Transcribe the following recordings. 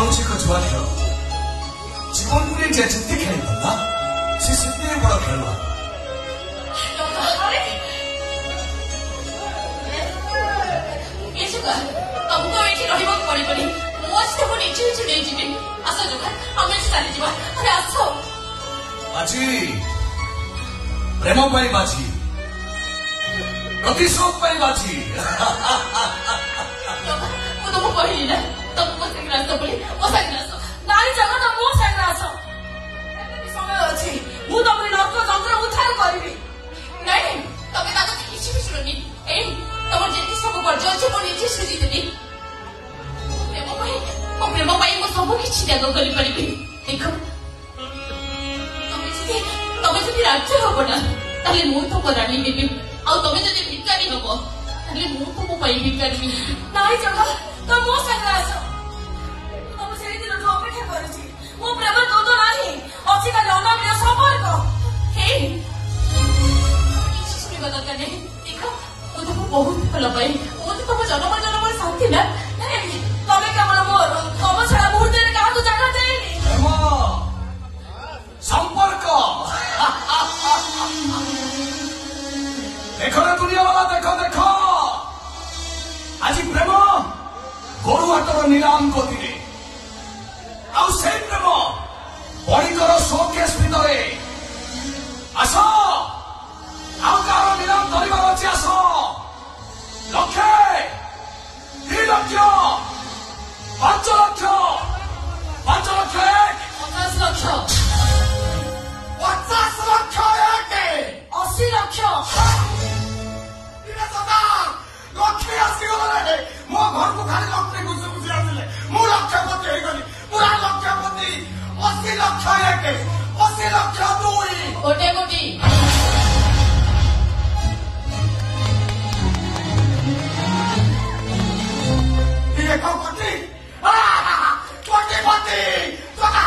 हूँ एक छुआ खेल जीवन को जिते खेल ना सी से बड़ खेल तुमको ये रही पड़ी मुझे मुझे नहीं जी आस जोगा आम चली जा अरे आस बाजी प्रेम पाई बाजी प्रतिशोध पाई बाजी तुमको कहली ना तुम मो संग आस बोली मो संग आस नारी जगह तो मो संग आस समय अच्छी मु तुम नर्क तंत्र उद्धार करी नहीं तमें ताको किसी भी सुननी ए तुम जेती सब कर्ज अच्छे मो निजे सुझी देली प्रेम पाई मो सब किसी त्याग करी पारिबी देख तमें जब राज्य हम ना ताले मु तो रानी देवी आ तमें जब भिकारी हम ताले मु तो मो पाई भिकारी नाई जगह तो मो संग आस तुम से दिन तो अपेक्षा करछि मो प्रेम तो तो नाही अछि का अनाम्य संपर्क हे किसी सुनिबा दरकार नहीं देख मु तुमको बहुत भल पाए मु तो तुम जन्म शांति ना तमें केवल मोर तम छड़ा मुहूर्त क्या जगह देनी संपर्क देखो ना दुनिया वाला देखो देखो आज प्रेम गरु हाटर नीलाम गति से प्रेम बड़ीकर शोकेस भितर आस आर नीलाम धरबार अच्छे आस लक्षे 2 लक्ष 5 लक्ष 5 लक्ष 50 लक्ष 50 लक्ष 80 लक्ष लक्ष्मी आसीगले मो घर को खाली लक्ष्मी घुसी घुसी आसिले मु लक्षपति हो गली पूरा लक्षपति 80 लक्ष 80 लक्ष 2 गोटे कोटी ये को कोटी कोटी चका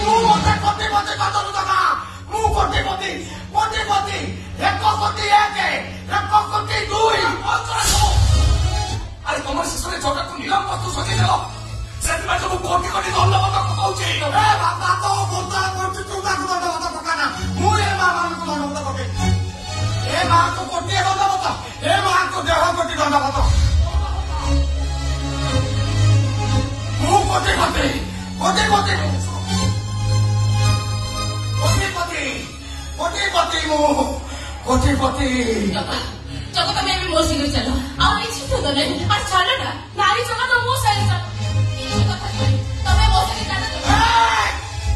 तू मते कोटी काटलु चका मु कोटी एक कोटी 2 अरे तुम शेष जगह को नीलाम वस्तु सजी देल से कोटी कोटी धन्यवाद कहूँ बाबा तो बोलता करती तू धन्यवाद पकाना मु ए बाबा को धन्यवाद पके ए मां को कोटी धन्यवाद ए मां को देह कोटी धन्यवाद मु कोटी मु कोटी जगह तुम भी मो सिंह चलो और निश्चित तो नहीं और चलो ना नारी जगह तो मो संग तमें मो संग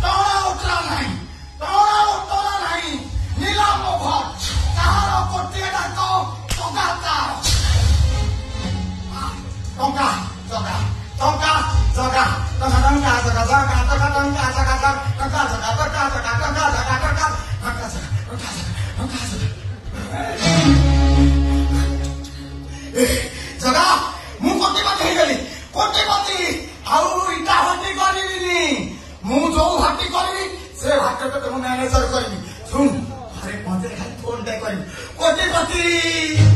तोरा उतरा नहीं नीलाम घर तार कोटी जगह मु कोटीपति गली कोटीपति आउ इटा हटी करी मु जो हटी करी से हटे तो मैनेजर करी सुन अरे पंजे खाली फोन दे करी कोटीपति